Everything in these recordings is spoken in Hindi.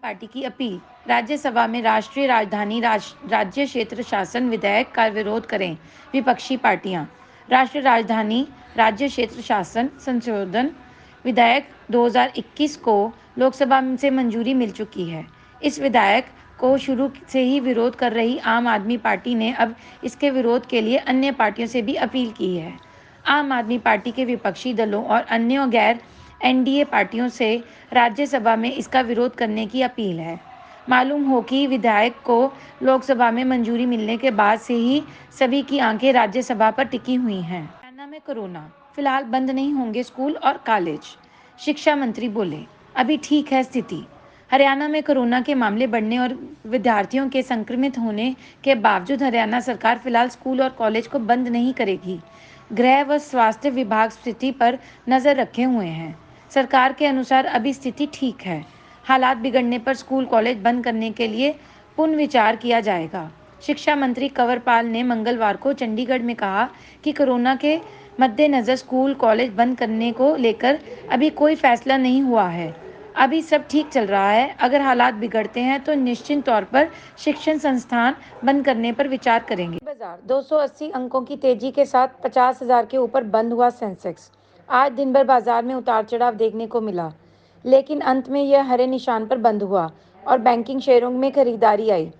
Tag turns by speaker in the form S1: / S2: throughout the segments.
S1: पार्टी की अपील। राज्यसभा में राष्ट्रीय राजधानी राज्य क्षेत्र शासन विधेयक का विरोध करें विपक्षी पार्टियां। राष्ट्रीय राजधानी राज्य क्षेत्र शासन संशोधन विधेयक 2021 को लोकसभा से मंजूरी मिल चुकी है। इस विधेयक को शुरू से ही विरोध कर रही आम आदमी पार्टी ने अब इसके विरोध के लिए अन्य पार्टियों से भी अपील की है। आम आदमी पार्टी के विपक्षी दलों और अन्य गैर एनडीए पार्टियों से राज्यसभा में इसका विरोध करने की अपील है। मालूम हो कि विधेयक को लोकसभा में मंजूरी मिलने के बाद से ही सभी की आंखें राज्यसभा पर टिकी हुई हैं। हरियाणा में कोरोना, फिलहाल बंद नहीं होंगे स्कूल और कॉलेज। शिक्षा मंत्री बोले, अभी ठीक है स्थिति। हरियाणा में कोरोना के मामले बढ़ने और विद्यार्थियों के संक्रमित होने के बावजूद हरियाणा सरकार फिलहाल स्कूल और कॉलेज को बंद नहीं करेगी। गृह व स्वास्थ्य विभाग स्थिति पर नजर रखे हुए हैं। सरकार के अनुसार अभी स्थिति ठीक है। हालात बिगड़ने पर स्कूल कॉलेज बंद करने के लिए पुनर्विचार किया जाएगा। शिक्षा मंत्री कंवरपाल ने मंगलवार को चंडीगढ़ में कहा कि कोरोना के मद्देनजर स्कूल कॉलेज बंद करने को लेकर अभी कोई फैसला नहीं हुआ है। अभी सब ठीक चल रहा है। अगर हालात बिगड़ते हैं तो निश्चित तौर पर शिक्षण संस्थान बंद करने पर विचार करेंगे। बाजार 280 अंकों की तेजी के साथ 50,000 के ऊपर बंद हुआ सेंसेक्स। आज दिन भर बाजार में उतार चढ़ाव देखने को मिला, लेकिन अंत में यह हरे निशान पर बंद हुआ और बैंकिंग शेयरों में खरीदारी आई।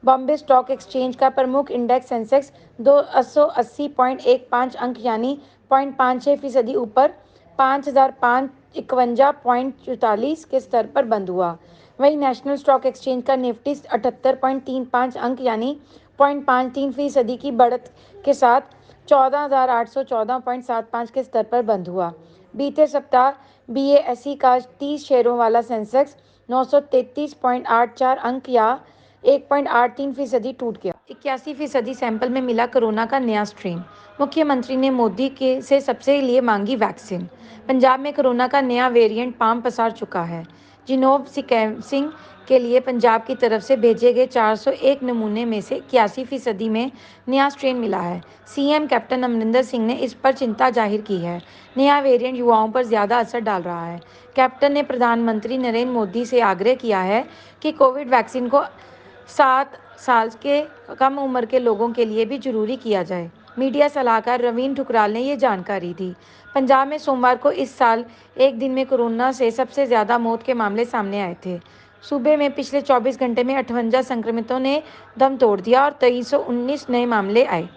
S1: बॉम्बे स्टॉक एक्सचेंज का प्रमुख इंडेक्स सेंसेक्स 280.15 अंक यानी 0.56% ऊपर 5,551.44 के स्तर पर बंद हुआ। वहीं नेशनल स्टॉक एक्सचेंज का निफ्टी 78.35 अंक यानी 0.53% की बढ़त के साथ 14,814.75 के स्तर पर बंद हुआ। बीते सप्ताह बीएसई का 30 शेयरों वाला सेंसेक्स 933.84 अंक या 1.83% टूट गया। 81% सैंपल में मिला कोरोना का नया स्ट्रेन। मुख्यमंत्री ने मोदी के से सबसे लिए मांगी वैक्सीन। पंजाब में कोरोना का नया वेरिएंट पाम पसार चुका है। जीनोम सीक्वेंसिंग के लिए पंजाब की तरफ से भेजे गए 401 नमूने में से 81% में नया स्ट्रेन मिला है। सीएम कैप्टन अमरिंदर सिंह ने इस पर चिंता जाहिर की है। नया वेरिएंट युवाओं पर ज्यादा असर डाल रहा है। कैप्टन ने प्रधानमंत्री नरेंद्र मोदी से आग्रह किया है कि कोविड वैक्सीन को 7 साल के कम उम्र के लोगों के लिए भी जरूरी किया जाए। मीडिया सलाहकार रवीन ठुकराल ने ये जानकारी दी। पंजाब में सोमवार को इस साल एक दिन में कोरोना से सबसे ज्यादा मौत के मामले सामने आए थे। सूबे में पिछले 24 घंटे में 58 संक्रमितों ने दम तोड़ दिया और 2319 नए मामले आए।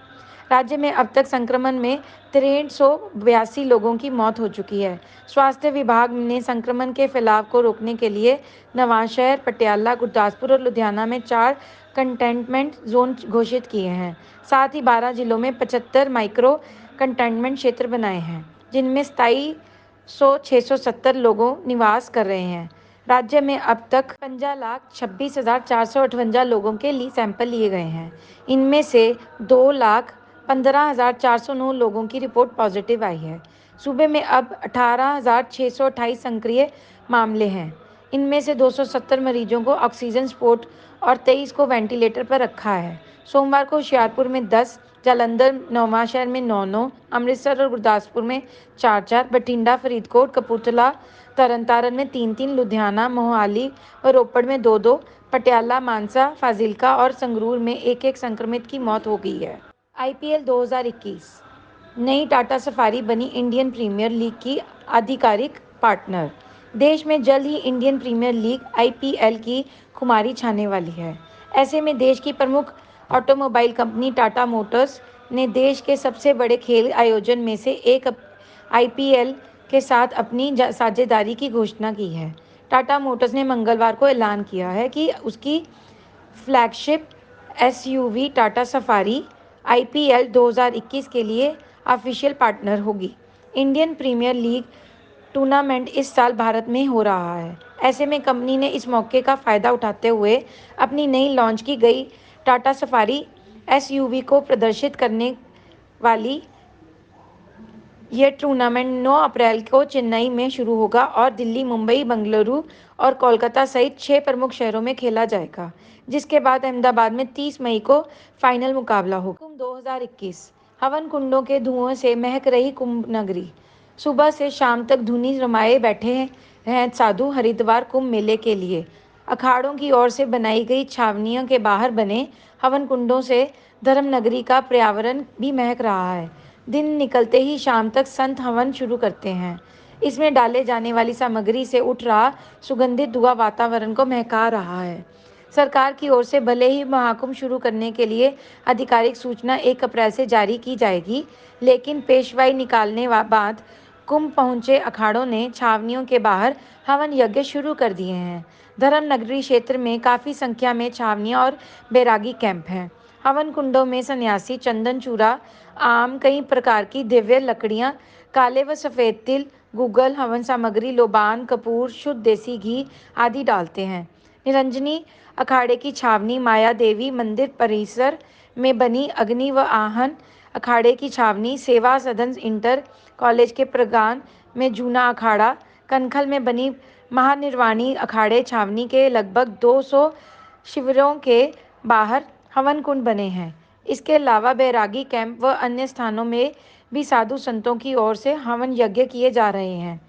S1: राज्य में अब तक संक्रमण में 6382 लोगों की मौत हो चुकी है। स्वास्थ्य विभाग ने संक्रमण के फैलाव को रोकने के लिए नवांशहर, पटियाला, गुरदासपुर और लुधियाना में 4 कंटेनमेंट जोन घोषित किए हैं। साथ ही 12 जिलों में 75 माइक्रो कंटेनमेंट क्षेत्र बनाए हैं, जिनमें 27,670 लोगों निवास कर रहे हैं। राज्य में अब तक 50,26,458 लोगों के लिए सैंपल लिए गए हैं। इनमें से 2,15,409 लोगों की रिपोर्ट पॉजिटिव आई है। सूबे में अब 18,628 सक्रिय मामले हैं। इनमें से 270 मरीजों को ऑक्सीजन सपोर्ट और 23 को वेंटिलेटर पर रखा है। सोमवार को होशियारपुर में 10, जालंधर, नवांशहर में 9, अमृतसर और गुरदासपुर में 4, बठिंडा, फरीदकोट, कपूरथला, तरनतारन में 3, लुधियाना, मोहाली और रोपड़ में 2, पटियाला, मानसा, फाजिलका और संगरूर में 1 संक्रमित की मौत हो गई है। आईपीएल 2021 नई टाटा सफारी बनी इंडियन प्रीमियर लीग की आधिकारिक पार्टनर। देश में जल्द ही इंडियन प्रीमियर लीग आईपीएल की खुमारी छाने वाली है। ऐसे में देश की प्रमुख ऑटोमोबाइल कंपनी टाटा मोटर्स ने देश के सबसे बड़े खेल आयोजन में से एक आईपीएल के साथ अपनी साझेदारी की घोषणा की है। टाटा मोटर्स ने मंगलवार को ऐलान किया है कि उसकी flagship SUV Tata safari IPL 2021 के लिए ऑफिशियल पार्टनर होगी। इंडियन प्रीमियर लीग टूर्नामेंट इस साल भारत में हो रहा है। ऐसे में कंपनी ने इस मौके का फायदा उठाते हुए अपनी नई लॉन्च की गई टाटा सफारी एसयूवी को प्रदर्शित करने वाली यह टूर्नामेंट 9 अप्रैल को चेन्नई में शुरू होगा और दिल्ली, मुंबई, बेंगलुरु और कोलकाता सहित 6 प्रमुख शहरों में खेला जाएगा, जिसके बाद अहमदाबाद में 30 मई को फाइनल मुकाबला होगा। कुंभ 2021 हवन कुंडों के धुएं से महक रही कुंभ नगरी। सुबह से शाम तक धुनी रमाए बैठे हैं साधु हरिद्वार कुंभ मेले के लिए। अखाड़ों की ओर से बनाई गई छावनियों के बाहर बने हवन कुंडों से धर्मनगरी का पर्यावरण भी महक रहा है। दिन निकलते ही शाम तक संत हवन शुरू करते हैं। इसमें डाले जाने वाली सामग्री से उठ रहा सुगंधित धुआं वातावरण को महका रहा है। सरकार की ओर से भले ही महाकुंभ शुरू करने के लिए आधिकारिक सूचना 1 अप्रैल से जारी की जाएगी, लेकिन पेशवाई निकालने बाद कुंभ पहुंचे अखाड़ों ने छावनियों के बाहर हवन यज्ञ शुरू कर दिए हैं। धर्मनगरी क्षेत्र में काफ़ी संख्या में छावनियां और बैरागी कैंप हैं। हवन कुंडों में सन्यासी चंदन चूरा, आम, कई प्रकार की दिव्य लकड़ियां, काले व सफ़ेद तिल, गूगल, हवन सामग्री, लोबान, कपूर, शुद्ध देसी घी आदि डालते हैं। निरंजनी अखाड़े की छावनी माया देवी मंदिर परिसर में बनी अग्नि व आहन अखाड़े की छावनी, सेवा सदन इंटर कॉलेज के प्रांगण में जूना अखाड़ा, कनखल में बनी महानिर्वाणी अखाड़े छावनी के लगभग 200 शिविरों के बाहर हवन कुंड बने हैं। इसके अलावा बैरागी कैंप व अन्य स्थानों में भी साधु संतों की ओर से हवन यज्ञ किए जा रहे हैं।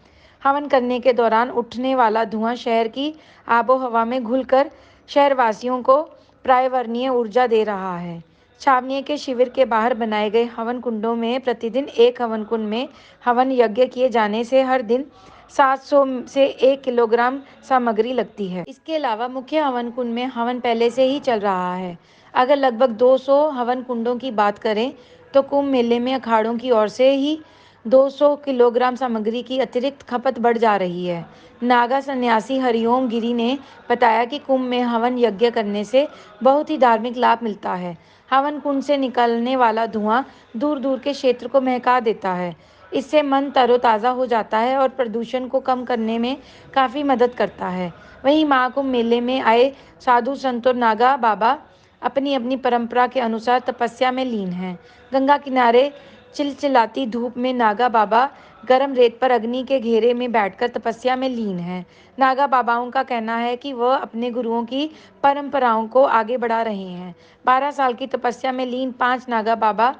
S1: हवन करने के दौरान उठने वाला धुआं शहर की आबोहवा में घुलकर शहरवासियों को पर्यावरणीय ऊर्जा दे रहा है। छावनी के शिविर के बाहर बनाए गए हवन कुंडों में प्रतिदिन एक हवन कुंड में हवन यज्ञ किए जाने से हर दिन 700 से 1 किलोग्राम सामग्री लगती है। इसके अलावा मुख्य हवन कुंड में हवन पहले से ही चल रहा है। अगर लगभग 200 हवन कुंडों की बात करें तो कुंभ मेले में अखाड़ों की ओर से ही 200 किलोग्राम सामग्री की अतिरिक्त खपत बढ़ जा रही है। नागा सन्यासी हरिओम गिरी ने बताया कि कुंभ में हवन यज्ञ करने से बहुत ही धार्मिक लाभ मिलता है। हवन कुंड से निकलने वाला धुआं दूर दूर के क्षेत्र को महका देता है। इससे मन तरोताज़ा हो जाता है और प्रदूषण को कम करने में काफ़ी मदद करता है। वहीं महाकुंभ मेले में आए साधु संत और नागा बाबा अपनी अपनी परंपरा के अनुसार तपस्या में लीन हैं। गंगा किनारे चिलचिलाती धूप में नागा बाबा गर्म रेत पर अग्नि के घेरे में बैठकर तपस्या में लीन हैं। नागा बाबाओं का कहना है कि वह अपने गुरुओं की परंपराओं को आगे बढ़ा रहे हैं। 12 साल की तपस्या में लीन 5 नागा बाबा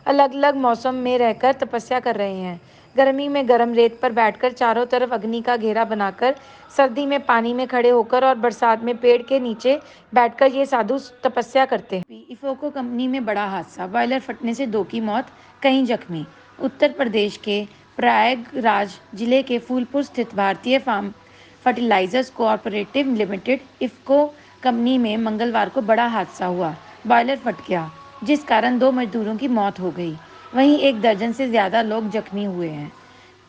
S1: अलग अलग मौसम में रहकर तपस्या कर रहे हैं। गर्मी में गर्म रेत पर बैठकर चारों तरफ अग्नि का घेरा बनाकर, सर्दी में पानी में खड़े होकर और बरसात में पेड़ के नीचे बैठकर ये साधु तपस्या करते हैं। इफोको कंपनी में बड़ा हादसा, बॉयलर फटने से 2 की मौत, कई जख्मी। उत्तर प्रदेश के प्रयागराज जिले के फूलपुर स्थित Bharatiya Farm Fertilizers Cooperative Limited IFFCO company में मंगलवार को बड़ा हादसा हुआ। बॉयलर फट गया, जिस कारण 2 मजदूरों की मौत हो गई। वहीं 1 दर्जन से ज़्यादा लोग जख्मी हुए हैं।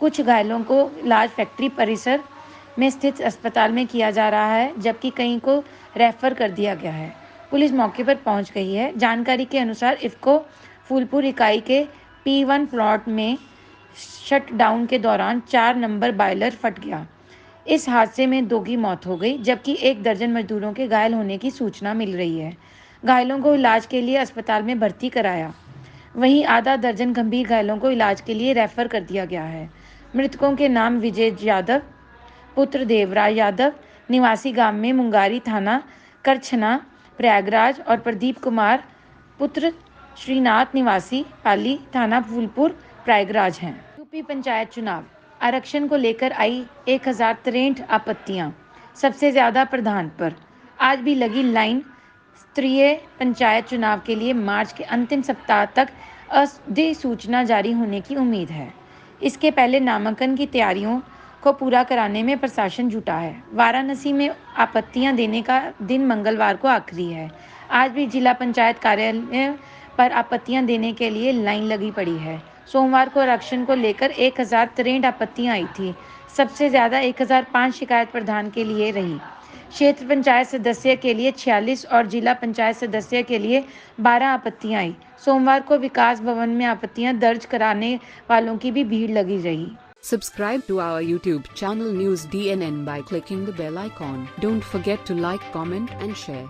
S1: कुछ घायलों को इलाज फैक्ट्री परिसर में स्थित अस्पताल में किया जा रहा है, जबकि कई को रेफर कर दिया गया है। पुलिस मौके पर पहुंच गई है। जानकारी के अनुसार इफको फूलपुर इकाई के P1 प्लॉट में शटडाउन के दौरान 4 नंबर बॉयलर फट गया। इस हादसे में 2 की मौत हो गई, जबकि 1 दर्जन मजदूरों के घायल होने की सूचना मिल रही है। घायलों को इलाज के लिए अस्पताल में भर्ती कराया। वहीं आधा दर्जन गंभीर घायलों को इलाज के लिए रेफर कर दिया गया है। मृतकों के नाम विजय यादव पुत्र देवराज यादव निवासी गांव में मुंगारी थाना करछना प्रयागराज और प्रदीप कुमार पुत्र श्रीनाथ निवासी पाली थाना फूलपुर प्रयागराज हैं। यूपी पंचायत चुनाव आरक्षण को लेकर आई 1063 आपत्तियां, सबसे ज्यादा प्रधान पर। आज भी लगी लाइन। स्तरीय पंचायत चुनाव के लिए मार्च के अंतिम सप्ताह तक अधिसूचना जारी होने की उम्मीद है। इसके पहले नामांकन की तैयारियों को पूरा कराने में प्रशासन जुटा है। वाराणसी में आपत्तियां देने का दिन मंगलवार को आखिरी है। आज भी जिला पंचायत कार्यालय पर आपत्तियां देने के लिए लाइन लगी पड़ी है। सोमवार को आरक्षण को लेकर 1063 आपत्तियां आई थी। सबसे ज़्यादा 1005 शिकायत प्रधान के लिए रही। क्षेत्र पंचायत सदस्य के लिए 46 और जिला पंचायत सदस्य के लिए 12 आपत्तियां आई। सोमवार को विकास भवन में आपत्तियां दर्ज कराने वालों की भी भीड़ लगी रही।
S2: Subscribe to our YouTube channel News DNN by clicking the bell icon. Don't forget to like, comment and share.